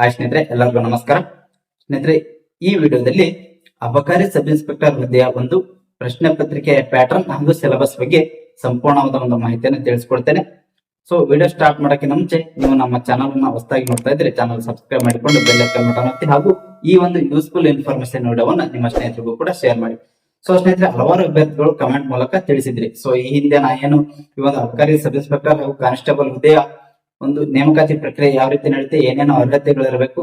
ಸ್ನೇಹಿತರೆ ಎಲ್ಲರಿಗೂ ನಮಸ್ಕಾರ. ಸ್ನೇಹಿತರೆ, ಈ ವಿಡಿಯೋದಲ್ಲಿ ಅಬಕಾರಿ ಸಬ್ ಇನ್ಸ್ಪೆಕ್ಟರ್ ಹುದ್ದೆಯ ಒಂದು ಪ್ರಶ್ನೆ ಪತ್ರಿಕೆಯ ಪ್ಯಾಟರ್ನ್ ಹಾಗೂ ಸಿಲೆಬಸ್ ಬಗ್ಗೆ ಸಂಪೂರ್ಣವಾದ ಒಂದು ಮಾಹಿತಿಯನ್ನು ತಿಳಿಸ್ಕೊಡ್ತೇನೆ. ಸೊ ವಿಡಿಯೋ ಸ್ಟಾರ್ಟ್ ಮಾಡೋಕ್ಕಿಂತ ಮುಂಚೆ ನೀವು ನಮ್ಮ ಚಾನಲ್ ಅನ್ನ ಹೊಸದಾಗಿ ನೋಡ್ತಾ ಇದ್ರೆ ಚಾನಲ್ ಸಬ್ಸ್ಕ್ರೈಬ್ ಮಾಡಿಕೊಂಡು ಬೆಲ್ ಐಕಾನ್ ಬಟನ್ ಒತ್ತಿ ಹಾಗೂ ಈ ಒಂದು ಯೂಸ್ಫುಲ್ ಇನ್ಫಾರ್ಮೇಶನ್ ವಿಡಿಯೋವನ್ನ ನಿಮ್ಮ ಸ್ನೇಹಿತರಿಗೂ ಕೂಡ ಶೇರ್ ಮಾಡಿ. ಸೊ ಸ್ನೇಹಿತರೆ, ಹಲವಾರು ಅಭ್ಯರ್ಥಿಗಳು ಕಮೆಂಟ್ ಮೂಲಕ ತಿಳಿಸಿದ್ರಿ. ಸೊ ಈ ಹಿಂದೆ ನಾ ಏನು ಈ ಒಂದು ಅಬಕಾರಿ ಸಬ್ ಇನ್ಸ್ಪೆಕ್ಟರ್ ಹಾಗೂ ಕಾನ್ಸ್ಟೇಬಲ್ ಹುದ್ದೆಯ ಒಂದು ನೇಮಕಾತಿ ಪ್ರಕ್ರಿಯೆ ಯಾವ ರೀತಿ ನಡೆಯುತ್ತೆ, ಏನೇನು ಅರ್ಹತೆಗಳಿರಬೇಕು,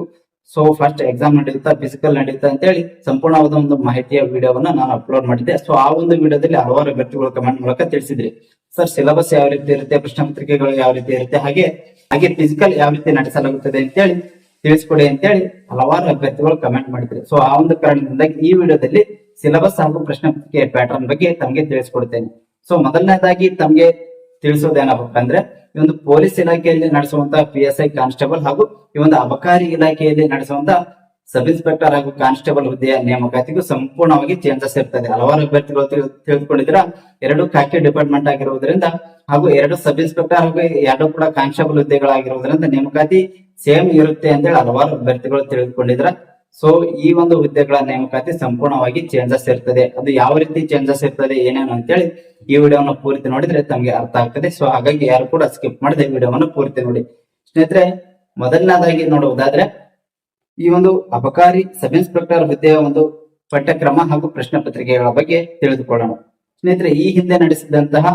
ಸೊ ಫಸ್ಟ್ ಎಕ್ಸಾಮ್ ನಡೆಯುತ್ತಾ, ಫಿಸಿಕಲ್ ನಡೆಯುತ್ತಾ ಅಂತ ಹೇಳಿ ಸಂಪೂರ್ಣವಾದ ಒಂದು ಮಾಹಿತಿಯ ವಿಡಿಯೋವನ್ನ ನಾನು ಅಪ್ಲೋಡ್ ಮಾಡಿದ್ದೆ. ಸೊ ಆ ಒಂದು ವಿಡಿಯೋದಲ್ಲಿ ಹಲವಾರು ಅಭ್ಯರ್ಥಿಗಳು ಕಮೆಂಟ್ ಮೂಲಕ ತಿಳಿಸಿದ್ರಿ, ಸರ್ ಸಿಲೆಬಸ್ ಯಾವ ರೀತಿ ಇರುತ್ತೆ, ಪ್ರಶ್ನೆ ಪತ್ರಿಕೆಗಳು ಯಾವ ರೀತಿ ಇರುತ್ತೆ, ಹಾಗೆ ಫಿಸಿಕಲ್ ಯಾವ ರೀತಿ ನಡೆಸಲಾಗುತ್ತದೆ ಅಂತೇಳಿ ತಿಳಿಸ್ಕೊಡಿ ಅಂತೇಳಿ ಹಲವಾರು ಅಭ್ಯರ್ಥಿಗಳು ಕಮೆಂಟ್ ಮಾಡಿದ್ರು. ಸೊ ಆ ಒಂದು ಕಾರಣದಿಂದ ಈ ವಿಡಿಯೋದಲ್ಲಿ ಸಿಲೆಬಸ್ ಹಾಗೂ ಪ್ರಶ್ನೆ ಪತ್ರಿಕೆಯ ಪ್ಯಾಟರ್ನ್ ಬಗ್ಗೆ ತಮಗೆ ತಿಳಿಸ್ಕೊಡ್ತೇನೆ. ಸೊ ಮೊದಲನೇದಾಗಿ ತಮಗೆ ತಿಳಿಸೋದೇನಪ್ಪ ಅಂದ್ರೆ, ಈ ಒಂದು ಪೊಲೀಸ್ ಇಲಾಖೆಯಲ್ಲಿ ನಡೆಸುವಂತಹ PSI ಕಾನ್ಸ್ಟೇಬಲ್ ಹಾಗೂ ಈ ಒಂದು ಅಬಕಾರಿ ಇಲಾಖೆಯಲ್ಲಿ ನಡೆಸುವಂತಹ ಸಬ್ ಇನ್ಸ್ಪೆಕ್ಟರ್ ಹಾಗೂ ಕಾನ್ಸ್ಟೇಬಲ್ ಹುದ್ದೆಯ ನೇಮಕಾತಿಗೂ ಸಂಪೂರ್ಣವಾಗಿ ಚೇಂಜಸ್ ಇರ್ತದೆ. ಹಲವಾರು ಅಭ್ಯರ್ಥಿಗಳು ತಿಳಿದುಕೊಂಡಿದ್ರ ಎರಡು ಖಾಕಿ ಡಿಪಾರ್ಟ್ಮೆಂಟ್ ಆಗಿರುವುದರಿಂದ ಹಾಗೂ ಎರಡು ಸಬ್ ಇನ್ಸ್ಪೆಕ್ಟರ್ ಹಾಗೂ ಎರಡು ಕೂಡ ಕಾನ್ಸ್ಟೇಬಲ್ ಹುದ್ದೆಗಳಾಗಿರುವುದರಿಂದ ನೇಮಕಾತಿ ಸೇಮ್ ಇರುತ್ತೆ ಅಂತೇಳಿ ಹಲವಾರು ಅಭ್ಯರ್ಥಿಗಳು ತಿಳಿದುಕೊಂಡಿದ್ರ. ಸೊ ಈ ಒಂದು ಹುದ್ದೆಗಳ ನೇಮಕಾತಿ ಸಂಪೂರ್ಣವಾಗಿ ಚೇಂಜಸ್ ಇರ್ತದೆ. ಅದು ಯಾವ ರೀತಿ ಚೇಂಜಸ್ ಇರ್ತದೆ ಏನೇನು ಅಂತೇಳಿ ಈ ವಿಡಿಯೋವನ್ನು ಪೂರ್ತಿ ನೋಡಿದ್ರೆ ತಮಗೆ ಅರ್ಥ ಆಗ್ತದೆ. ಸೊ ಹಾಗಾಗಿ ಯಾರು ಕೂಡ ಸ್ಕಿಪ್ ಮಾಡದೆ ವಿಡಿಯೋವನ್ನು ಪೂರ್ತಿ ನೋಡಿ. ಸ್ನೇಹಿತರೆ, ಮೊದಲನೇದಾಗಿ ನೋಡುವುದಾದ್ರೆ, ಈ ಒಂದು ಅಬಕಾರಿ ಸಬ್ ಇನ್ಸ್ಪೆಕ್ಟರ್ ಹುದ್ದೆಯ ಒಂದು ಪಠ್ಯಕ್ರಮ ಹಾಗೂ ಪ್ರಶ್ನೆ ಪತ್ರಿಕೆಗಳ ಬಗ್ಗೆ ತಿಳಿದುಕೊಳ್ಳೋಣ. ಸ್ನೇಹಿತರೆ, ಈ ಹಿಂದೆ ನಡೆಸಿದಂತಹ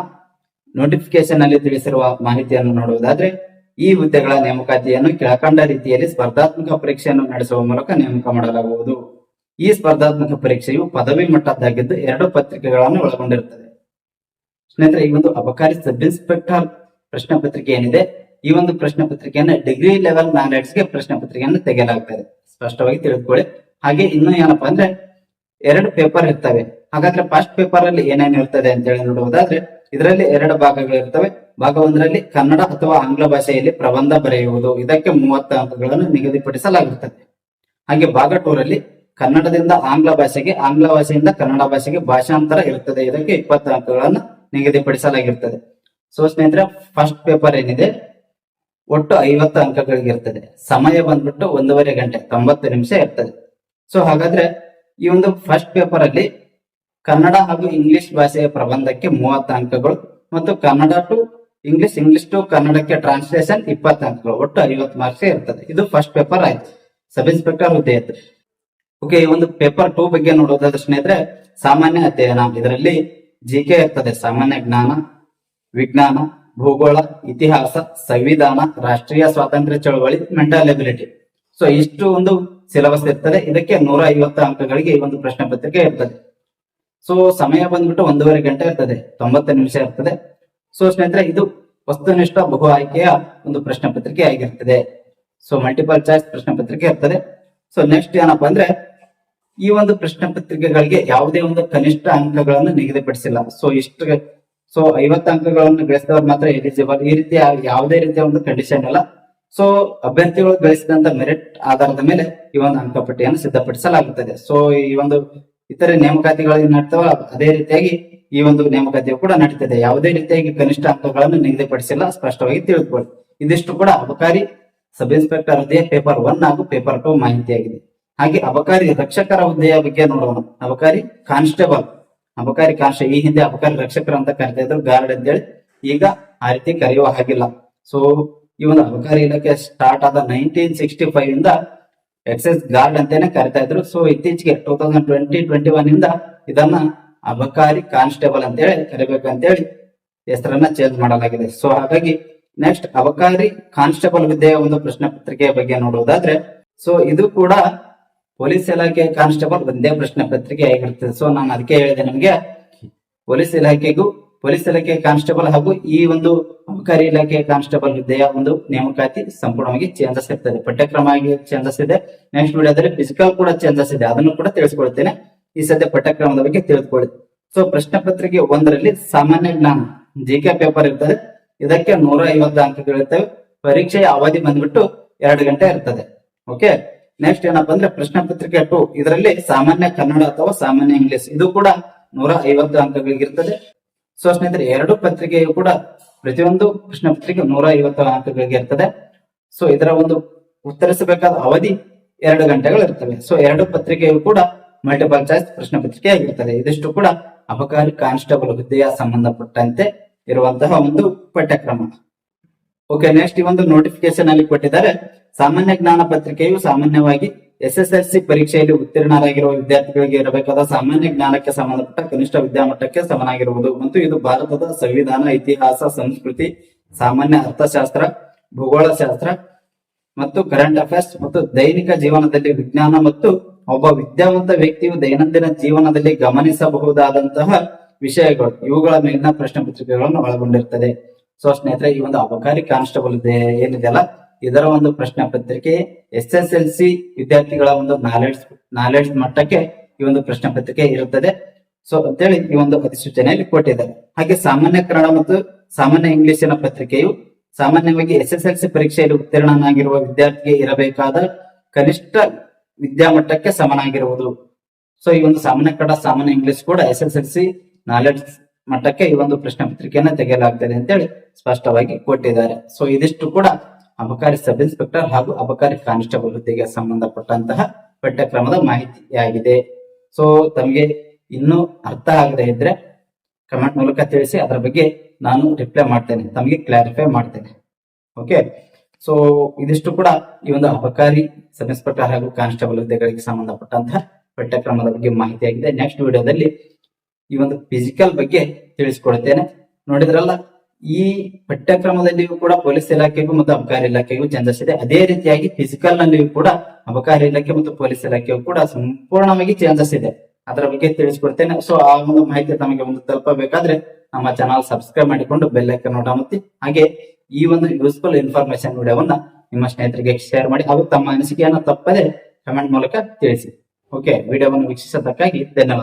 ನೋಟಿಫಿಕೇಶನ್ ಅಲ್ಲಿ ತಿಳಿಸಿರುವ ಮಾಹಿತಿಯನ್ನು ನೋಡುವುದಾದ್ರೆ, ಈ ಹುದ್ದೆಗಳ ನೇಮಕಾತಿಯನ್ನು ಕೆಳಕಂಡ ರೀತಿಯಲ್ಲಿ ಸ್ಪರ್ಧಾತ್ಮಕ ಪರೀಕ್ಷೆಯನ್ನು ನಡೆಸುವ ಮೂಲಕ ನೇಮಕ ಮಾಡಲಾಗುವುದು. ಈ ಸ್ಪರ್ಧಾತ್ಮಕ ಪರೀಕ್ಷೆಯು ಪದವಿ ಮಟ್ಟದ್ದಾಗಿದ್ದು 2 ಪತ್ರಿಕೆಗಳನ್ನು ಒಳಗೊಂಡಿರುತ್ತದೆ. ಸ್ನೇಹಿತರೆ, ಈ ಒಂದು ಅಬಕಾರಿ ಸಬ್ ಇನ್ಸ್ಪೆಕ್ಟರ್ ಪ್ರಶ್ನೆ ಪತ್ರಿಕೆ ಏನಿದೆ, ಈ ಒಂದು ಪ್ರಶ್ನೆ ಪತ್ರಿಕೆಯನ್ನು ಡಿಗ್ರಿ ಲೆವೆಲ್ ಮ್ಯಾನೇಜ್ ಗೆ ಪ್ರಶ್ನೆ ಪತ್ರಿಕೆಯನ್ನು ತೆಗೆಯಲಾಗುತ್ತದೆ, ಸ್ಪಷ್ಟವಾಗಿ ತಿಳಿದುಕೊಳ್ಳಿ. ಹಾಗೆ ಇನ್ನು ಏನಪ್ಪಾ ಅಂದ್ರೆ 2 ಪೇಪರ್ ಇರ್ತವೆ. ಹಾಗಾದ್ರೆ ಫಸ್ಟ್ ಪೇಪರ್ ಅಲ್ಲಿ ಏನೇನು ಇರ್ತದೆ ಅಂತ ಹೇಳಿ ನೋಡುವುದಾದ್ರೆ, ಇದರಲ್ಲಿ 2 ಭಾಗಗಳು ಇರ್ತವೆ. ಭಾಗ 1ರಲ್ಲಿ ಕನ್ನಡ ಅಥವಾ ಆಂಗ್ಲ ಭಾಷೆಯಲ್ಲಿ ಪ್ರಬಂಧ ಬರೆಯುವುದು, ಇದಕ್ಕೆ 30 ಅಂಕಗಳನ್ನು ನಿಗದಿಪಡಿಸಲಾಗುತ್ತದೆ. ಹಾಗೆ ಭಾಗ 2ರಲ್ಲಿ ಕನ್ನಡದಿಂದ ಆಂಗ್ಲ ಭಾಷೆಗೆ, ಆಂಗ್ಲ ಭಾಷೆಯಿಂದ ಕನ್ನಡ ಭಾಷೆಗೆ ಭಾಷಾಂತರ ಇರುತ್ತದೆ, ಇದಕ್ಕೆ 20 ಅಂಕಗಳನ್ನು ನಿಗದಿಪಡಿಸಲಾಗಿರುತ್ತದೆ. ಸೊ ಸ್ನೇಹಿತರೆ, ಫಸ್ಟ್ ಪೇಪರ್ ಏನಿದೆ ಒಟ್ಟು 50 ಅಂಕಗಳಿಗೆ ಇರ್ತದೆ. ಸಮಯ ಬಂದ್ಬಿಟ್ಟು 1.5 ಗಂಟೆ 90 ನಿಮಿಷ ಇರ್ತದೆ. ಸೊ ಹಾಗಾದ್ರೆ ಈ ಒಂದು ಫಸ್ಟ್ ಪೇಪರ್ ಅಲ್ಲಿ ಕನ್ನಡ ಹಾಗೂ ಇಂಗ್ಲಿಷ್ ಭಾಷೆಯ ಪ್ರಬಂಧಕ್ಕೆ 30 ಅಂಕಗಳು ಮತ್ತು Kannada to English, English to ಕನ್ನಡಕ್ಕೆ ಟ್ರಾನ್ಸ್ಲೇಷನ್ 20 ಅಂಕಗಳು, ಒಟ್ಟು 50 ಮಾರ್ಕ್ಸ್ ಇರ್ತದೆ. ಇದು ಫಸ್ಟ್ ಪೇಪರ್ ಆಯ್ತು, ಸಬ್ ಇನ್ಸ್ಪೆಕ್ಟರ್ ಹುದ್ದೆ ಇತ್ತು. ಓಕೆ, ಈ ಒಂದು ಪೇಪರ್ 2 ಬಗ್ಗೆ ನೋಡೋದಾದ್ರೆ ಸ್ನೇಹಿತರೆ, ಸಾಮಾನ್ಯ ಅಧ್ಯಯನ. ಇದರಲ್ಲಿ GK ಇರ್ತದೆ, ಸಾಮಾನ್ಯ ಜ್ಞಾನ, ವಿಜ್ಞಾನ, ಭೂಗೋಳ, ಇತಿಹಾಸ, ಸಂವಿಧಾನ, ರಾಷ್ಟ್ರೀಯ ಸ್ವಾತಂತ್ರ್ಯ ಚಳವಳಿ, ಮೆಂಟಲ್ ಎಬಿಲಿಟಿ. ಸೊ ಇಷ್ಟು ಒಂದು ಸಿಲೆಬಸ್ ಇರ್ತದೆ. ಇದಕ್ಕೆ 150 ಅಂಕಗಳಿಗೆ ಈ ಒಂದು ಪ್ರಶ್ನೆ ಪತ್ರಿಕೆ ಇರ್ತದೆ. ಸೊ ಸಮಯ ಬಂದ್ಬಿಟ್ಟು 1.5 ಗಂಟೆ ಇರ್ತದೆ, 90 ನಿಮಿಷ ಇರ್ತದೆ. ಸೊ ಸ್ನೇಹಿತರೆ, ಇದು ವಸ್ತುನಿಷ್ಠ ಬಹು ಆಯ್ಕೆಯ ಒಂದು ಪ್ರಶ್ನೆ ಪತ್ರಿಕೆ ಆಗಿರ್ತದೆ. ಸೊ ಮಲ್ಟಿಪಲ್ ಚಾಯ್ಸ್ ಪ್ರಶ್ನೆ ಪತ್ರಿಕೆ ಇರ್ತದೆ. ಸೊ ನೆಕ್ಸ್ಟ್ ಏನಪ್ಪಾ ಅಂದ್ರೆ, ಈ ಒಂದು ಪ್ರಶ್ನೆ ಪತ್ರಿಕೆಗಳಿಗೆ ಯಾವುದೇ ಒಂದು ಕನಿಷ್ಠ ಅಂಕಗಳನ್ನು ನಿಗದಿಪಡಿಸಿಲ್ಲ. ಸೊ 50 ಅಂಕಗಳನ್ನು ಗಳಿಸಿದವರು ಮಾತ್ರ ಎಲಿಜಿಬಲ್. ಈ ರೀತಿಯ ಯಾವುದೇ ರೀತಿಯ ಒಂದು ಕಂಡೀಷನ್ ಇಲ್ಲ. ಸೊ ಅಭ್ಯರ್ಥಿಗಳು ಗಳಿಸಿದಂತ ಮೆರಿಟ್ ಆಧಾರದ ಮೇಲೆ ಈ ಒಂದು ಅಂಕಪಟ್ಟಿಯನ್ನು ಸಿದ್ಧಪಡಿಸಲಾಗುತ್ತದೆ. ಸೊ ಈ ಒಂದು ಇತರೆ ನೇಮಕಾತಿಗಳು ನಡೀತಾವ, ಅದೇ ರೀತಿಯಾಗಿ ಈ ಒಂದು ನೇಮಕಾತಿಯು ಕೂಡ ನಡೀತದೆ. ಯಾವುದೇ ರೀತಿಯಾಗಿ ಕನಿಷ್ಠ ಅಂಕಗಳನ್ನು ನಿಗದಿಪಡಿಸಿಲ್ಲ, ಸ್ಪಷ್ಟವಾಗಿ ತಿಳಿದುಕೊಳ್ಳಿ. ಇದಿಷ್ಟು ಕೂಡ ಅಬಕಾರಿ ಸಬ್ ಇನ್ಸ್ಪೆಕ್ಟರ್ ಹುದ್ದೆಯ ಪೇಪರ್ 1 ಹಾಗೂ ಪೇಪರ್ 2 ಮಾಹಿತಿಯಾಗಿದೆ. ಹಾಗೆ ಅಬಕಾರಿ ರಕ್ಷಕರ ಹುದ್ದೆಯ ಬಗ್ಗೆ ನೋಡೋಣ. ಅಬಕಾರಿ ಕಾನ್ಸ್ಟೇಬಲ್, ಈ ಹಿಂದೆ ಅಬಕಾರಿ ರಕ್ಷಕರು ಅಂತ ಕರಿತಾ ಇದ್ರು, ಗಾರ್ಡ್ ಅಂತೇಳಿ. ಈಗ ಆ ರೀತಿ ಕರೆಯುವ ಹಾಗಿಲ್ಲ. ಸೊ ಈ ಒಂದು ಅಬಕಾರಿ ಇಲಾಖೆ ಸ್ಟಾರ್ಟ್ ಆದ 1965 ಇಂದ ಎಕ್ಸೈಸ್ ಗಾರ್ಡ್ ಅಂತಾನೆ ಕರಿತಾ ಇದ್ರು. ಸೊ ಇತ್ತೀಚೆಗೆ 2020-21 ಇಂದ ಇದನ್ನ ಅಬಕಾರಿ ಕಾನ್ಸ್ಟೇಬಲ್ ಅಂತೇಳಿ ಕರಿಬೇಕಂತೇಳಿ ಹೆಸರನ್ನ ಚೇಂಜ್ ಮಾಡಲಾಗಿದೆ. ಸೊ ಹಾಗಾಗಿ ನೆಕ್ಸ್ಟ್ ಅಬಕಾರಿ ಕಾನ್ಸ್ಟೇಬಲ್ ಹುದ್ದೆಯ ಒಂದು ಪ್ರಶ್ನೆ ಪತ್ರಿಕೆಯ ಬಗ್ಗೆ ನೋಡುವುದಾದ್ರೆ, ಸೊ ಇದು ಕೂಡ ಪೊಲೀಸ್ ಇಲಾಖೆ ಕಾನ್ಸ್ಟೇಬಲ್ ಒಂದೇ ಪ್ರಶ್ನೆ ಪತ್ರಿಕೆ ಆಗಿರ್ತದೆ. ಸೊ ನಾನು ಅದಕ್ಕೆ ಹೇಳಿದೆ ನಿಮಗೆ, ಪೊಲೀಸ್ ಇಲಾಖೆ ಕಾನ್ಸ್ಟೇಬಲ್ ಹಾಗೂ ಈ ಒಂದು ಅಬಕಾರಿ ಇಲಾಖೆ ಕಾನ್ಸ್ಟೇಬಲ್ ಹುದ್ದೆಯ ಒಂದು ನೇಮಕಾತಿ ಸಂಪೂರ್ಣವಾಗಿ ಚೇಂಜಸ್ ಇರ್ತದೆ. ಪಠ್ಯಕ್ರಮ ಆಗಿ ಚೇಂಜಸ್ ಇದೆ. ನೆಕ್ಸ್ಟ್ ವಿಡಿಯೋದಲ್ಲಿ ಫಿಸಿಕಲ್ ಕೂಡ ಚೇಂಜಸ್ ಇದೆ, ಅದನ್ನು ಕೂಡ ತಿಳಿಸ್ಕೊಳ್ತೇನೆ. ಈ ಸದ್ಯ ಪಠ್ಯಕ್ರಮದ ಬಗ್ಗೆ ತಿಳಿದುಕೊಳ್ಳಿ. ಸೊ ಪ್ರಶ್ನೆ ಪತ್ರಿಕೆ 1ರಲ್ಲಿ ಸಾಮಾನ್ಯ ಜ್ಞಾನ GK ಪೇಪರ್ ಇರ್ತದೆ. ಇದಕ್ಕೆ 150 ಅಂಕಗಳಿರ್ತವೆ. ಪರೀಕ್ಷೆಯ ಅವಧಿ ಬಂದ್ಬಿಟ್ಟು 2 ಗಂಟೆ ಇರ್ತದೆ. ಓಕೆ, ನೆಕ್ಸ್ಟ್ ಏನಪ್ಪಾ ಅಂದ್ರೆ ಪ್ರಶ್ನೆ ಪತ್ರಿಕೆ 2, ಇದರಲ್ಲಿ ಸಾಮಾನ್ಯ ಕನ್ನಡ ಅಥವಾ ಸಾಮಾನ್ಯ ಇಂಗ್ಲಿಷ್, ಇದು ಕೂಡ 150 ಅಂಕಗಳಿಗಿರ್ತದೆ. ಸೊ ಸ್ನೇಹಿತರೆ, 2 ಪತ್ರಿಕೆಯು ಕೂಡ ಪ್ರತಿಯೊಂದು ಪ್ರಶ್ನೆ ಪತ್ರಿಕೆ 150 ಅಂಕಗಳಿಗೆ ಇರ್ತದೆ. ಸೊ ಇದರ ಒಂದು ಉತ್ತರಿಸಬೇಕಾದ ಅವಧಿ 2 ಗಂಟೆಗಳು ಇರ್ತವೆ. ಸೊ 2 ಪತ್ರಿಕೆಯು ಕೂಡ ಮಲ್ಟಿಪಲ್ ಚಾಯ್ಸ್ ಪ್ರಶ್ನೆ ಪತ್ರಿಕೆ ಆಗಿರ್ತದೆ. ಇದಿಷ್ಟು ಕೂಡ ಅಬಕಾರಿ ಕಾನ್ಸ್ಟೇಬಲ್ ಹುದ್ದೆಯ ಸಂಬಂಧಪಟ್ಟಂತೆ ಇರುವಂತಹ ಒಂದು ಪಠ್ಯಕ್ರಮ. ಓಕೆ, ನೆಕ್ಸ್ಟ್ ಈ ಒಂದು ನೋಟಿಫಿಕೇಶನ್ ಅಲ್ಲಿ ಕೊಟ್ಟಿದ್ದಾರೆ. ಸಾಮಾನ್ಯ ಜ್ಞಾನ ಪತ್ರಿಕೆಯು ಸಾಮಾನ್ಯವಾಗಿ SSLC ಪರೀಕ್ಷೆಯಲ್ಲಿ ಉತ್ತೀರ್ಣರಾಗಿರುವ ವಿದ್ಯಾರ್ಥಿಗಳಿಗೆ ಇರಬೇಕಾದ ಸಾಮಾನ್ಯ ಜ್ಞಾನಕ್ಕೆ ಸಂಬಂಧಪಟ್ಟ ಕನಿಷ್ಠ ವಿದ್ಯಾಮಟ್ಟಕ್ಕೆ ಸಮನಾಗಿರುವುದು ಮತ್ತು ಇದು ಭಾರತದ ಸಂವಿಧಾನ, ಇತಿಹಾಸ, ಸಂಸ್ಕೃತಿ, ಸಾಮಾನ್ಯ ಅರ್ಥಶಾಸ್ತ್ರ, ಭೂಗೋಳಶಾಸ್ತ್ರ ಮತ್ತು ಕರೆಂಟ್ ಅಫೇರ್ಸ್ ಮತ್ತು ದೈನಿಕ ಜೀವನದಲ್ಲಿ ವಿಜ್ಞಾನ ಮತ್ತು ಒಬ್ಬ ವಿದ್ಯಾವಂತ ವ್ಯಕ್ತಿಯು ದೈನಂದಿನ ಜೀವನದಲ್ಲಿ ಗಮನಿಸಬಹುದಾದಂತಹ ವಿಷಯಗಳು ಇವುಗಳ ಮೇಲಿನ ಪ್ರಶ್ನೆ ಪತ್ರಿಕೆಗಳನ್ನು ಒಳಗೊಂಡಿರುತ್ತದೆ. ಸೊ ಸ್ನೇಹಿತರೆ, ಈ ಒಂದು ಅಬಕಾರಿ ಕಾನ್ಸ್ಟೇಬಲ್ ಏನಿದೆಯಲ್ಲ ಇದರ ಒಂದು ಪ್ರಶ್ನೆ ಪತ್ರಿಕೆ SSLC ವಿದ್ಯಾರ್ಥಿಗಳ ಒಂದು ನಾಲೆಡ್ಜ್ ಮಟ್ಟಕ್ಕೆ ಈ ಒಂದು ಪ್ರಶ್ನೆ ಪತ್ರಿಕೆ ಇರುತ್ತದೆ. ಸೊ ಅಂತೇಳಿ ಈ ಒಂದು ಅಧಿಸೂಚನೆಯಲ್ಲಿ ಕೊಟ್ಟಿದ್ದಾರೆ. ಹಾಗೆ ಸಾಮಾನ್ಯ ಕನ್ನಡ ಮತ್ತು ಸಾಮಾನ್ಯ ಇಂಗ್ಲಿಶಿನ ಪತ್ರಿಕೆಯು ಸಾಮಾನ್ಯವಾಗಿ SSLC ಪರೀಕ್ಷೆಯಲ್ಲಿ ಉತ್ತೀರ್ಣನಾಗಿರುವ ವಿದ್ಯಾರ್ಥಿಗೆ ಇರಬೇಕಾದ ಕನಿಷ್ಠ ವಿದ್ಯಾಮಟ್ಟಕ್ಕೆ ಸಮನಾಗಿರುವುದು. ಸೊ ಈ ಒಂದು ಸಾಮಾನ್ಯ ಕನ್ನಡ, ಸಾಮಾನ್ಯ ಇಂಗ್ಲಿಷ್ ಕೂಡ SSLC ನಾಲೆಡ್ಜ್ ಮಟ್ಟಕ್ಕೆ ಈ ಒಂದು ಪ್ರಶ್ನೆ ಪತ್ರಿಕೆಯನ್ನ ತೆಗೆಯಲಾಗ್ತದೆ ಅಂತೇಳಿ ಸ್ಪಷ್ಟವಾಗಿ ಕೊಟ್ಟಿದ್ದಾರೆ. ಸೊ ಇದಿಷ್ಟು ಕೂಡ ಅಬಕಾರಿ ಸಬ್ ಇನ್ಸ್ಪೆಕ್ಟರ್ ಹಾಗೂ ಅಬಕಾರಿ ಕಾನ್ಸ್ಟೇಬಲ್ ಹುದ್ದೆಗೆ ಸಂಬಂಧಪಟ್ಟಂತಹ ಪಠ್ಯಕ್ರಮದ ಮಾಹಿತಿಯಾಗಿದೆ. ಸೊ ತಮಗೆ ಇನ್ನೂ ಅರ್ಥ ಆಗದೆ ಇದ್ರೆ ಕಮೆಂಟ್ ಮೂಲಕ ತಿಳಿಸಿ, ಅದರ ಬಗ್ಗೆ ನಾನು ರಿಪ್ಲೈ ಮಾಡ್ತೇನೆ, ತಮಗೆ ಕ್ಲಾರಿಫೈ ಮಾಡ್ತೇನೆ. ಓಕೆ, ಸೊ ಇದಿಷ್ಟು ಕೂಡ ಈ ಒಂದು ಅಬಕಾರಿ ಸಬ್ ಇನ್ಸ್ಪೆಕ್ಟರ್ ಹಾಗೂ ಕಾನ್ಸ್ಟೇಬಲ್ ಹುದ್ದೆಗಳಿಗೆ ಸಂಬಂಧಪಟ್ಟಂತಹ ಪಠ್ಯಕ್ರಮದ ಬಗ್ಗೆ ಮಾಹಿತಿಯಾಗಿದೆ. ನೆಕ್ಸ್ಟ್ ವಿಡಿಯೋದಲ್ಲಿ ಈ ಒಂದು ಫಿಸಿಕಲ್ ಬಗ್ಗೆ ತಿಳಿಸ್ಕೊಡ್ತೇನೆ. ನೋಡಿದ್ರಲ್ಲ, ಈ ಪಠ್ಯಕ್ರಮದಲ್ಲಿಯೂ ಕೂಡ ಪೊಲೀಸ್ ಇಲಾಖೆಗೂ ಮತ್ತು ಅಬಕಾರಿ ಇಲಾಖೆಗೂ ಚೇಂಜಸ್ ಇದೆ. ಅದೇ ರೀತಿಯಾಗಿ ಫಿಸಿಕಲ್ ನಲ್ಲಿಯೂ ಕೂಡ ಅಬಕಾರಿ ಇಲಾಖೆ ಮತ್ತು ಪೊಲೀಸ್ ಇಲಾಖೆಯೂ ಕೂಡ ಸಂಪೂರ್ಣವಾಗಿ ಚೇಂಜಸ್ ಇದೆ. ಅದರ ಬಗ್ಗೆ ತಿಳಿಸ್ಕೊಡ್ತೇನೆ. ಸೊ ಆ ಒಂದು ಮಾಹಿತಿ ತಮಗೆ ಒಂದು ತಲುಪಬೇಕಾದ್ರೆ ನಮ್ಮ ಚಾನಲ್ ಸಬ್ಸ್ಕ್ರೈಬ್ ಮಾಡಿಕೊಂಡು ಬೆಲ್ ಐಕಾನ್ ಒತ್ತಿ, ಹಾಗೆ ಈ ಒಂದು ಯೂಸ್ಫುಲ್ ಇನ್ಫಾರ್ಮೇಶನ್ ವಿಡಿಯೋವನ್ನ ನಿಮ್ಮ ಸ್ನೇಹಿತರಿಗೆ ಶೇರ್ ಮಾಡಿ, ಹಾಗೂ ತಮ್ಮ ಅನಿಸಿಕೆಯನ್ನು ತಪ್ಪದೆ ಕಮೆಂಟ್ ಮೂಲಕ ತಿಳಿಸಿ. ಓಕೆ, ವಿಡಿಯೋವನ್ನು ವೀಕ್ಷಿಸೋದಕ್ಕಾಗಿ ಧನ್ಯವಾದ.